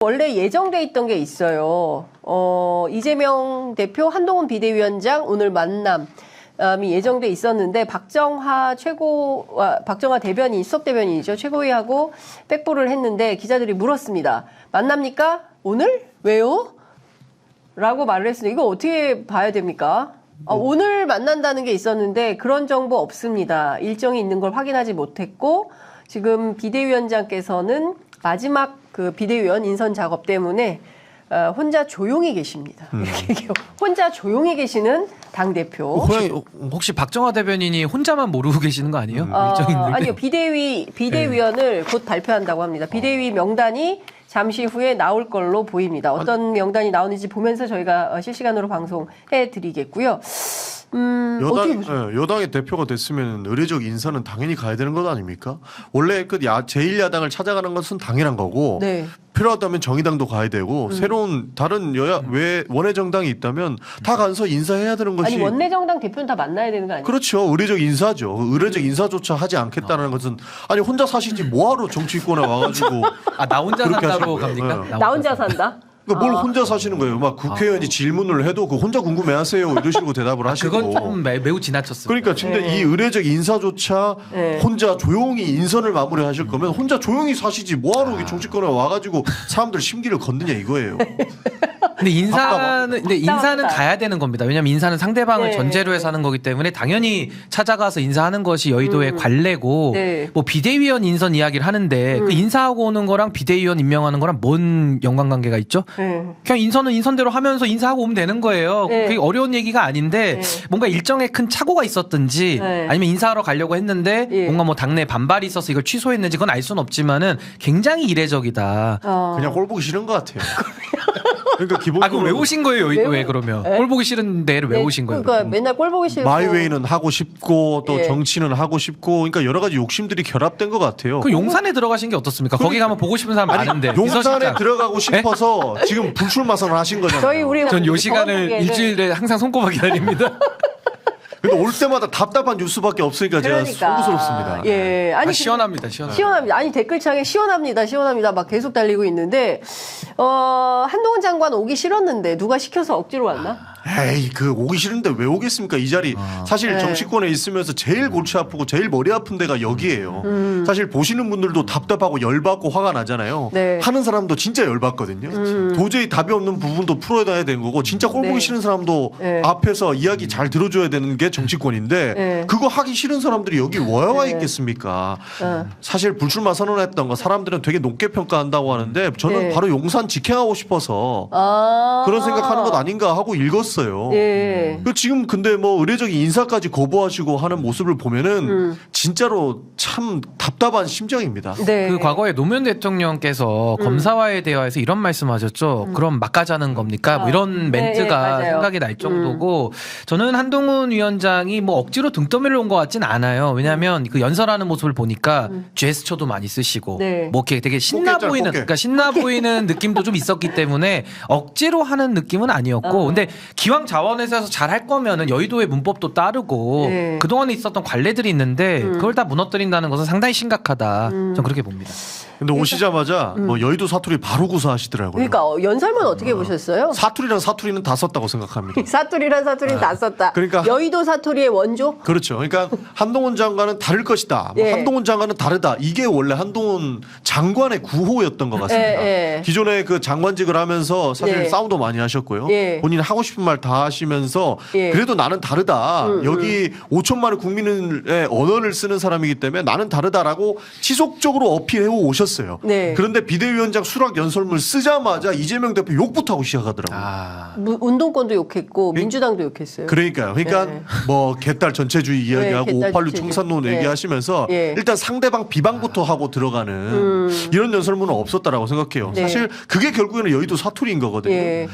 원래 예정돼 있던 게 있어요. 이재명 대표, 한동훈 비대위원장 오늘 만남이 예정돼 있었는데 박정하 대변인, 수석 대변인이죠. 최고위하고 백보를 했는데 기자들이 물었습니다. 만납니까? 오늘? 왜요? 라고 말을 했습니다. 이거 어떻게 봐야 됩니까? 오늘 만난다는 게 있었는데 그런 정보 없습니다. 일정이 있는 걸 확인하지 못했고 지금 비대위원장께서는 마지막 그 비대위원 인선 작업 때문에 혼자 조용히 계십니다. 이렇게 혼자 조용히 계시는 당대표. 혹시 박정하 대변인이 혼자만 모르고 계시는 거 아니에요? 일정이 있는데. 아니요. 비대위원을 곧 발표한다고 합니다. 비대위 명단이 잠시 후에 나올 걸로 보입니다. 어떤 명단이 나오는지 보면서 저희가 실시간으로 방송해 드리겠고요. 여당의 대표가 됐으면 의례적 인사는 당연히 가야 되는 것 아닙니까? 원래 그 제1야당을 찾아가는 것은 당연한 거고 네. 필요하다면 정의당도 가야 되고 새로운 다른 원외 정당이 있다면 다 가서 인사해야 되는 것이. 아니 원내 정당 대표는 다 만나야 되는 거 아니에요? 그렇죠. 의례적 인사죠. 의례적 인사조차 하지 않겠다는 것은 아니 혼자 사시지 뭐하러 정치권에 와가지고 나 혼자 그렇게 산다로 하십니까? 갑니까? 나 혼자 산다? 그러니까 뭘 혼자 사시는 거예요. 막 국회의원이 질문을 해도 그 혼자 궁금해하세요 이러시고 대답을 하시고. 그건 좀 매우 지나쳤습니다. 그러니까 근데 이 의례적 인사조차 혼자 조용히 인선을 마무리하실 거면 혼자 조용히 사시지 뭐하러 여기 정치권에 와가지고 사람들 심기를 건드냐 이거예요. 근데 인사는 가야 되는 겁니다. 왜냐하면 인사는 상대방을 전제로 해서 하는 거기 때문에 당연히 찾아가서 인사하는 것이 여의도의 관례고 뭐 비대위원 인선 이야기를 하는데 그 인사하고 오는 거랑 비대위원 임명하는 거랑 뭔 연관관계가 있죠? 그냥 인선은 인선대로 하면서 인사하고 오면 되는 거예요. 그게 어려운 얘기가 아닌데 뭔가 일정에 큰 착오가 있었든지 아니면 인사하러 가려고 했는데 뭔가 뭐 당내 반발이 있어서 이걸 취소했는지 그건 알 수는 없지만은 굉장히 이례적이다. 그냥 꼴 보기 싫은 것 같아요. 그러니까 기본적으로 왜 오신 거예요? 왜 그러면? 꼴 보기 싫은 데를 왜 오신 거예요? 그러니까 맨날 꼴 보기 싫고. 마이웨이는 하고 싶고 또 정치는 하고 싶고 그러니까 여러 가지 욕심들이 결합된 것 같아요. 그 용산에 들어가신 게 어떻습니까? 거기 가면 보고 싶은 사람 많은데. 용산에 들어가고 싶어서 지금 불출마 선언하신 거잖아요. 전 요 시간을 일주일에 항상 손꼽아 기다립니다. 근데 올 때마다 답답한 뉴스밖에 없으니까 제가 송구스럽습니다. 예, 아니 시원합니다. 아니 댓글창에 시원합니다. 막 계속 달리고 있는데 한동훈 장관 오기 싫었는데 누가 시켜서 억지로 왔나? 에이 그 오기 싫은데 왜 오겠습니까 이 자리. 사실 정치권에 있으면서 제일 골치 아프고 제일 머리 아픈 데가 여기예요. 사실 보시는 분들도 답답하고 열받고 화가 나잖아요. 하는 사람도 진짜 열받거든요. 도저히 답이 없는 부분도 풀어야 되는 거고 진짜 꼴 보기 싫은 사람도 앞에서 이야기 잘 들어줘야 되는 게 정치권인데 그거 하기 싫은 사람들이 여기 와 있겠습니까? 사실 불출마 선언했던 거 사람들은 되게 높게 평가한다고 하는데 저는 바로 용산 직행하고 싶어서 그런 생각하는 것 아닌가 하고 읽었어요. 지금 근데 뭐 의례적인 인사까지 거부하시고 하는 모습을 보면은 진짜로 참 답답한 심정입니다. 그 과거에 노무현 대통령께서 검사와의 대화에서 이런 말씀하셨죠. 그럼 막 가자는 겁니까? 뭐 이런 멘트가 생각이 날 정도고 저는 한동훈 위원장이 뭐 억지로 등 떠밀러 온 것 같진 않아요. 왜냐하면 그 연설하는 모습을 보니까 제스처도 많이 쓰시고 뭐 이렇게 되게 신나 보이는 그러니까 신나 보이는 느낌도 좀 있었기 때문에 억지로 하는 느낌은 아니었고 근데 기왕 자원에서 잘 할 거면은 여의도의 문법도 따르고 그동안에 있었던 관례들이 있는데 그걸 다 무너뜨린다는 것은 상당히 심각하다. 저는 그렇게 봅니다. 근데 오시자마자 뭐 여의도 사투리 바로 구사하시더라고요. 그러니까 연설문 어떻게 보셨어요? 사투리랑 사투리는 다 썼다고 생각합니다. 사투리랑 사투리는 다 썼다. 그러니까 여의도 사투리의 원조? 그렇죠. 그러니까 한동훈 장관은 다를 것이다. 한동훈 장관은 다르다. 이게 원래 한동훈 장관의 구호였던 것 같습니다. 기존에 그 장관직을 하면서 사실 싸움도 많이 하셨고요. 본인이 하고 싶은 말 다 하시면서 그래도 나는 다르다. 여기 5천만의 국민의 언어를 쓰는 사람이기 때문에 나는 다르다라고 지속적으로 어필해 오셨어요. 그런데 비대위원장 수락 연설문 쓰자마자 이재명 대표 욕부터 하고 시작하더라고요. 운동권도 욕했고 민주당도 욕했어요. 그러니까 뭐 개딸 전체주의 이야기하고 586 청산론 얘기하시면서 일단 상대방 비방부터 하고 들어가는 이런 연설문은 없었다라고 생각해요. 사실 그게 결국에는 여의도 사투리인 거거든요.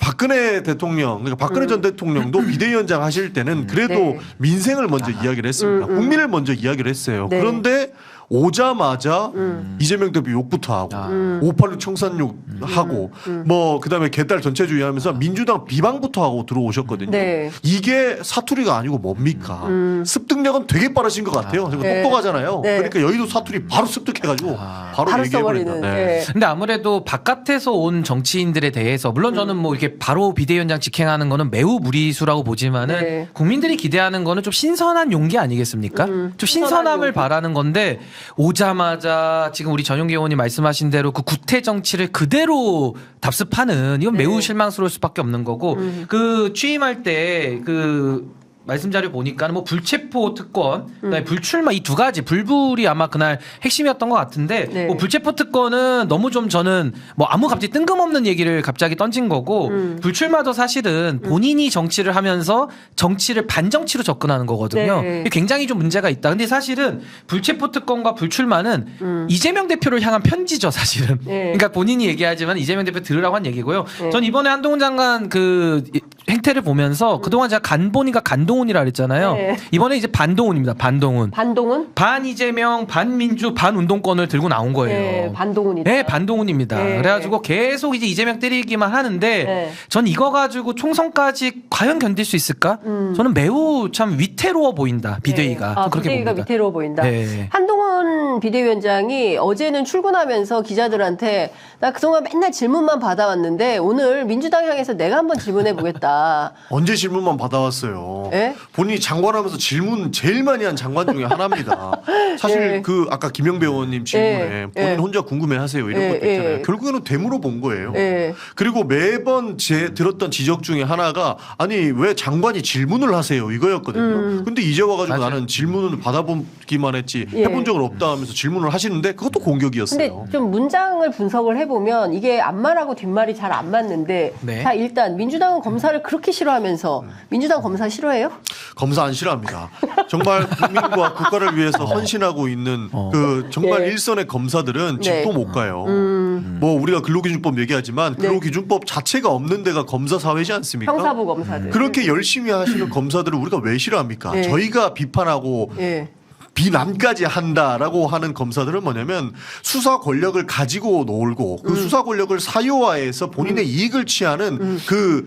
박근혜 대통령 그러니까 박근혜 전 대통령도 비대위원장 하실 때는 그래도 민생을 먼저 이야기를 했습니다. 국민을 먼저 이야기를 했어요. 그런데 오자마자 이재명 대표 욕부터 하고 586 청산욕 하고 뭐 그다음에 개딸 전체주의 하면서 민주당 비방부터 하고 들어오셨거든요. 네. 이게 사투리가 아니고 뭡니까? 습득력은 되게 빠르신 것 같아요. 네. 똑똑하잖아요. 네. 그러니까 여의도 사투리 바로 습득해가지고 바로 얘기해버린다. 써버리는. 네. 네. 근데 아무래도 바깥에서 온 정치인들에 대해서 물론 저는 뭐 이렇게 바로 비대위원장 직행하는 거는 매우 무리수라고 보지만은 네. 국민들이 기대하는 거는 좀 신선한 용기 아니겠습니까? 좀 신선함을 용기. 바라는 건데 오자마자 지금 우리 전용기 의원이 말씀하신 대로 그 구태 정치를 그대로 답습하는 이건 매우 실망스러울 수밖에 없는 거고 그 취임할 때 그 말씀 자료 보니까는 뭐 불체포 특권, 그다음에 불출마 이 두 가지 불불이 아마 그날 핵심이었던 것 같은데 네. 뭐 불체포 특권은 너무 좀 저는 뭐 아무 갑자기 뜬금없는 얘기를 갑자기 던진 거고 불출마도 사실은 본인이 정치를 하면서 정치를 반정치로 접근하는 거거든요. 네. 굉장히 좀 문제가 있다. 근데 사실은 불체포 특권과 불출마는 이재명 대표를 향한 편지죠, 사실은. 네. 그러니까 본인이 얘기하지만 이재명 대표 들으라고 한 얘기고요. 전 이번에 한동훈 장관 그 행태를 보면서 그동안 제가 간본이가 간동훈이라 그랬잖아요. 네. 이번에 이제 반동훈입니다. 반동훈. 반동훈? 반 이재명, 반 민주, 반 운동권을 들고 나온 거예요. 네, 반동훈이다. 네, 반동훈입니다. 네. 그래가지고 계속 이제 이재명 때리기만 하는데 네. 전 이거 가지고 총선까지 과연 견딜 수 있을까? 저는 매우 참 위태로워 보인다. 비대위가. 네. 좀 그렇게 비대위가 봅니다. 위태로워 보인다. 네. 한동훈 비대위원장이 어제는 출근하면서 기자들한테 나 그동안 맨날 질문만 받아왔는데 오늘 민주당 향해서 내가 한번 질문해 보겠다. 언제 질문만 받아왔어요. 네? 본인이 장관하면서 질문 제일 많이 한 장관 중에 하나입니다. 사실 네. 그 아까 김영배 의원님 질문에 네. 본인 네. 혼자 궁금해하세요 이런 네. 것도 있잖아요. 네. 결국에는 되물어 본 거예요. 네. 그리고 매번 제 들었던 지적 중에 하나가 아니 왜 장관이 질문을 하세요 이거였거든요. 근데 이제 와가지고 맞아요. 나는 질문을 받아보기만 했지 예. 해본 적은 없다 하면서 질문을 하시는데 그것도 공격이었어요. 근데 좀 문장을 분석을 해보면 이게 앞말하고 뒷말이 잘 안 맞는데 네. 자 일단 민주당은 검사를 그렇게 싫어하면서 민주당 검사 싫어해요? 검사 안 싫어합니다. 정말 국민과 국가를 위해서 헌신하고 있는 그 정말 네. 일선의 검사들은 네. 집도 못 가요. 뭐 우리가 근로기준법 얘기하지만 네. 근로기준법 자체가 없는 데가 검사 사회지 않습니까? 형사부 검사들. 그렇게 열심히 하시는 검사들을 우리가 왜 싫어합니까? 네. 저희가 비판하고 예. 비난까지 한다라고 하는 검사들은 뭐냐면 수사 권력을 가지고 놀고 그 수사 권력을 사유화해서 본인의 이익을 취하는 그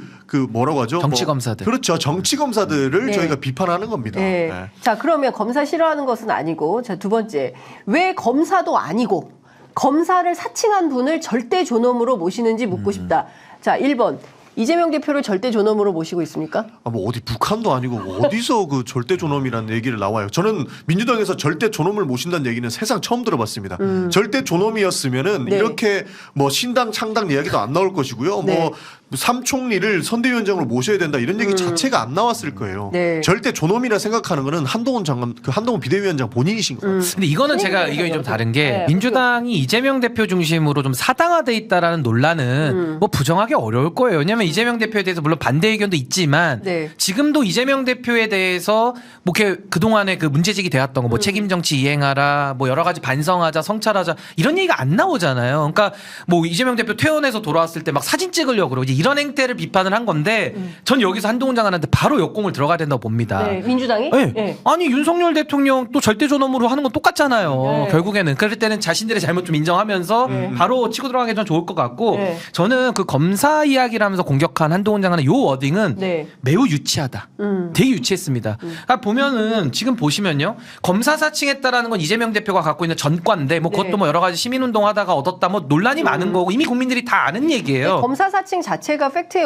뭐라고 하죠? 정치 검사들. 그렇죠. 정치 검사들을 네. 저희가 비판하는 겁니다. 네. 네. 자, 그러면 검사 싫어하는 것은 아니고, 자, 두 번째. 왜 검사도 아니고, 검사를 사칭한 분을 절대 존엄으로 모시는지 묻고 싶다. 자, 1번. 이재명 대표를 절대 존엄으로 모시고 있습니까? 아, 뭐 어디 북한도 아니고 어디서 그 절대 존엄이라는 얘기를 나와요. 저는 민주당에서 절대 존엄을 모신다는 얘기는 세상 처음 들어봤습니다. 절대 존엄이었으면은 네. 이렇게 뭐 신당 창당 이야기도 안 나올 것이고요. 네. 뭐 삼총리를 선대위원장으로 모셔야 된다 이런 얘기 자체가 안 나왔을 거예요. 네. 절대 존엄이라 생각하는 거는 한동훈 장관, 그 한동훈 비대위원장 본인이신 거예요. 근데 이거는 제가 의견이 좀 다른 게 네, 민주당이 이재명 대표 중심으로 좀 사당화돼 있다라는 논란은 뭐 부정하기 어려울 거예요. 왜냐하면 이재명 대표에 대해서 물론 반대 의견도 있지만 네. 지금도 이재명 대표에 대해서 뭐 이렇게 그동안에 그 문제제기 되었던 거 뭐 책임 정치 이행하라 뭐 여러 가지 반성하자 성찰하자 이런 얘기가 안 나오잖아요. 그러니까 뭐 이재명 대표 퇴원해서 돌아왔을 때 막 사진 찍으려고 그러고 이제 이런 행태를 비판을 한 건데 전 여기서 한동훈 장관한테 바로 역공을 들어가야 된다고 봅니다. 네. 민주당이? 네. 네. 아니 윤석열 대통령 또 절대 존엄으로 하는 건 똑같잖아요. 네. 결국에는 그럴 때는 자신들의 잘못 좀 인정하면서 바로 치고 들어가는 게 전 좋을 것 같고 네. 저는 그 검사 이야기를 하면서 공격한 한동훈 장관의 요 워딩은 네. 매우 유치하다. 되게 유치했습니다. 그러니까 보면은 지금 보시면요. 검사 사칭했다라는 건 이재명 대표가 갖고 있는 전과인데 뭐 그것도 네. 뭐 여러 가지 시민운동하다가 얻었다 뭐 논란이 많은 거고 이미 국민들이 다 아는 얘기예요. 검사 사칭 자체가 팩트의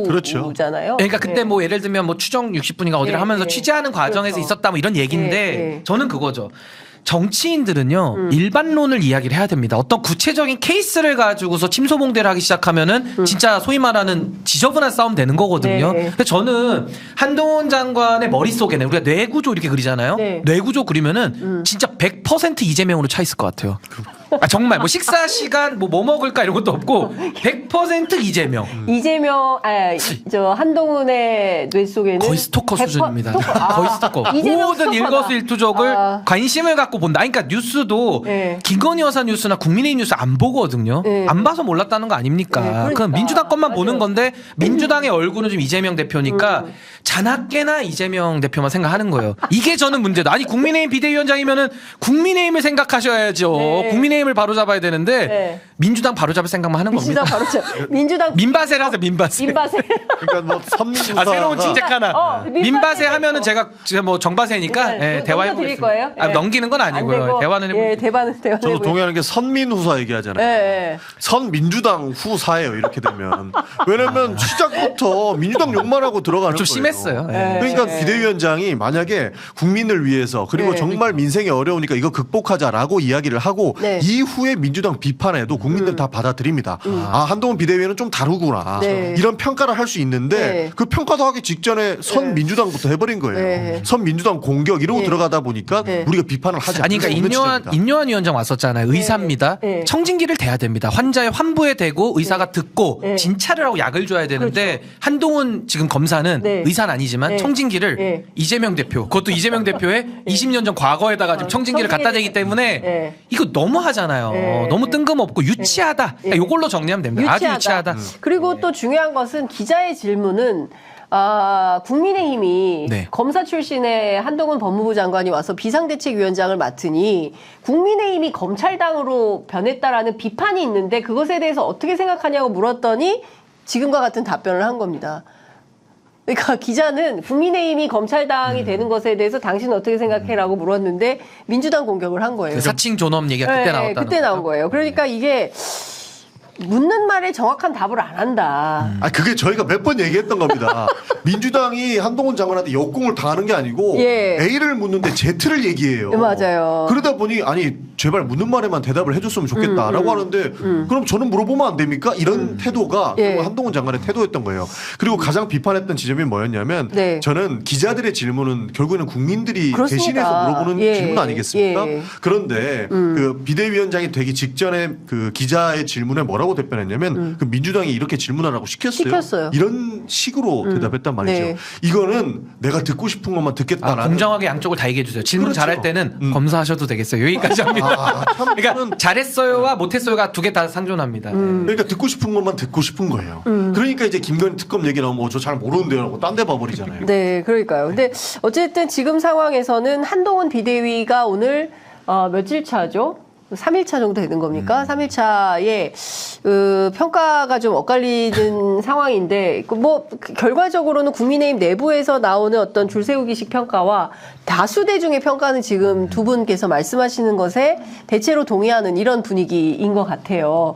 그렇죠. 오류잖아요. 그러니까 그때 네. 뭐 예를 들면 뭐 추정 60분인가 어디를 네, 하면서 네. 취재하는 과정에서 그렇죠. 있었다 뭐 이런 얘기인데 네. 저는 그거죠. 정치인들은요 일반론을 이야기를 해야 됩니다. 어떤 구체적인 케이스를 가지고서 침소봉대를 하기 시작하면은 진짜 소위 말하는 지저분한 싸움 되는 거거든요. 네. 근데 저는 한동훈 장관의 머릿속에는 우리가 뇌구조 이렇게 그리잖아요. 네. 뇌구조 그리면은 진짜 100% 이재명으로 차 있을 것 같아요. 정말 뭐 식사 시간 뭐 먹을까 이런 것도 없고 100% 이재명. 저 한동훈의 뇌 속에는 거의 스토커 100% 수준입니다. 스토커. 거의 스토커. 이재명 모든 스토커다. 일거수일투족을 관심을 갖고 본다. 그러니까 뉴스도 네. 김건희 여사 뉴스나 국민의힘 뉴스 안 보거든요. 네. 안 봐서 몰랐다는 거 아닙니까? 네, 그러니까. 그럼 민주당 것만 보는 맞아요. 건데 민주당의 얼굴은 좀 이재명 대표니까 자나깨나 이재명 대표만 생각하는 거예요. 이게 저는 문제다. 아니 국민의힘 비대위원장이면은 국민의힘을 생각하셔야죠. 네. 국민의힘을 바로잡아야 되는데 네. 민주당 바로잡을 생각만 하는 겁니다. 민주당 민바세를 하세요. 민바세. 그러니까 뭐 선민주사 새로운 진책 하나. 민바세 하면은 제가 뭐 정바세니까 대화해 드릴 보겠습니다. 거예요? 예. 넘기는 건 아니고요. 대화는 해보겠습니다. 대화는 저도 동의하는 게 선민후사 얘기하잖아요. 예. 선민주당 후사예요 이렇게 되면. 왜냐면 시작부터 민주당 욕만 하고 들어가는 좀 거예요. 심했어요. 예. 그러니까 비대위원장이 만약에 국민을 위해서 그리고 네. 정말 민생이 어려우니까 이거 극복하자라고 이야기를 하고 네. 이후에 민주당 비판에도 국민들 다 받아들입니다. 아 한동훈 비대위원은 좀 다르구나. 네. 이런 평가를 할 수 있는데 네. 그 평가도 하기 직전에 선민주당부터 해버린 거예요. 네. 선민주당 공격 이러고 네. 들어가다 보니까 네. 우리가 비판을 하지 아니 않을 수 그러니까 없는 지점이다. 인요한 위원장 왔었잖아요. 의사입니다. 네. 청진기를 대야 됩니다. 환자의 환부에 대고 의사가 듣고 네. 진찰을 하고 약을 줘야 되는데 한동훈 지금 검사는 네. 의사는 아니지만 네. 청진기를 네. 이재명 대표 그것도 이재명 대표의 20년 전 과거에다가 지금 청진기를 갖다 대기 때문에 네. 이거 너무 하잖아요. 네. 너무 뜬금없고 유치하다. 네. 요걸로 정리하면 됩니다. 아주 유치하다. 그리고 또 중요한 것은 기자의 질문은 국민의힘이 네. 검사 출신의 한동훈 법무부 장관이 와서 비상대책위원장을 맡으니 국민의힘이 검찰당으로 변했다라는 비판이 있는데 그것에 대해서 어떻게 생각하냐고 물었더니 지금과 같은 답변을 한 겁니다. 그러니까 기자는 국민의힘이 검찰당이 되는 것에 대해서 당신은 어떻게 생각해라고 물었는데 민주당 공격을 한 거예요. 그 사칭 존엄 얘기가 그때 나왔다는 그때 나온 거예요. 그러니까 이게 묻는 말에 정확한 답을 안 한다. 아 그게 저희가 몇 번 얘기했던 겁니다. 민주당이 한동훈 장관한테 역공을 당하는 게 아니고 예. A를 묻는데 Z를 얘기해요. 네, 맞아요. 그러다 보니 아니 제발 묻는 말에만 대답을 해줬으면 좋겠다라고 하는데 그럼 저는 물어보면 안 됩니까? 이런 태도가 예. 결국 한동훈 장관의 태도였던 거예요. 그리고 가장 비판했던 지점이 뭐였냐면 네. 저는 기자들의 질문은 결국에는 국민들이 그렇습니다. 대신해서 물어보는 예. 질문 아니겠습니까? 예. 그런데 그 비대위원장이 되기 직전에 그 기자의 질문에 뭐라고 답변했냐면 그 민주당이 이렇게 질문하라고 시켰어요. 이런 식으로 대답했단 말이죠. 네. 이거는 내가 듣고 싶은 것만 듣겠다라는. 공정하게 양쪽을 다 얘기해 주세요. 질문 그렇죠. 잘할 때는 검사하셔도 되겠어요. 여기까지 합니다. 그러니까 잘했어요와 못했어요가 두 개 다 상존합니다. 그러니까 듣고 싶은 것만 듣고 싶은 거예요. 그러니까 이제 김건희 특검 얘기 나오면 저 잘 모르는데요 라고 딴 데 봐버리잖아요. 네, 그러니까요. 근데 어쨌든 지금 상황에서는 한동훈 비대위가 오늘 며칠 차죠? 3일차 정도 되는 겁니까? 3일차에 평가가 좀 엇갈리는 상황인데 뭐 결과적으로는 국민의힘 내부에서 나오는 어떤 줄세우기식 평가와 다수 대중의 평가는 지금 두 분께서 말씀하시는 것에 대체로 동의하는 이런 분위기인 것 같아요.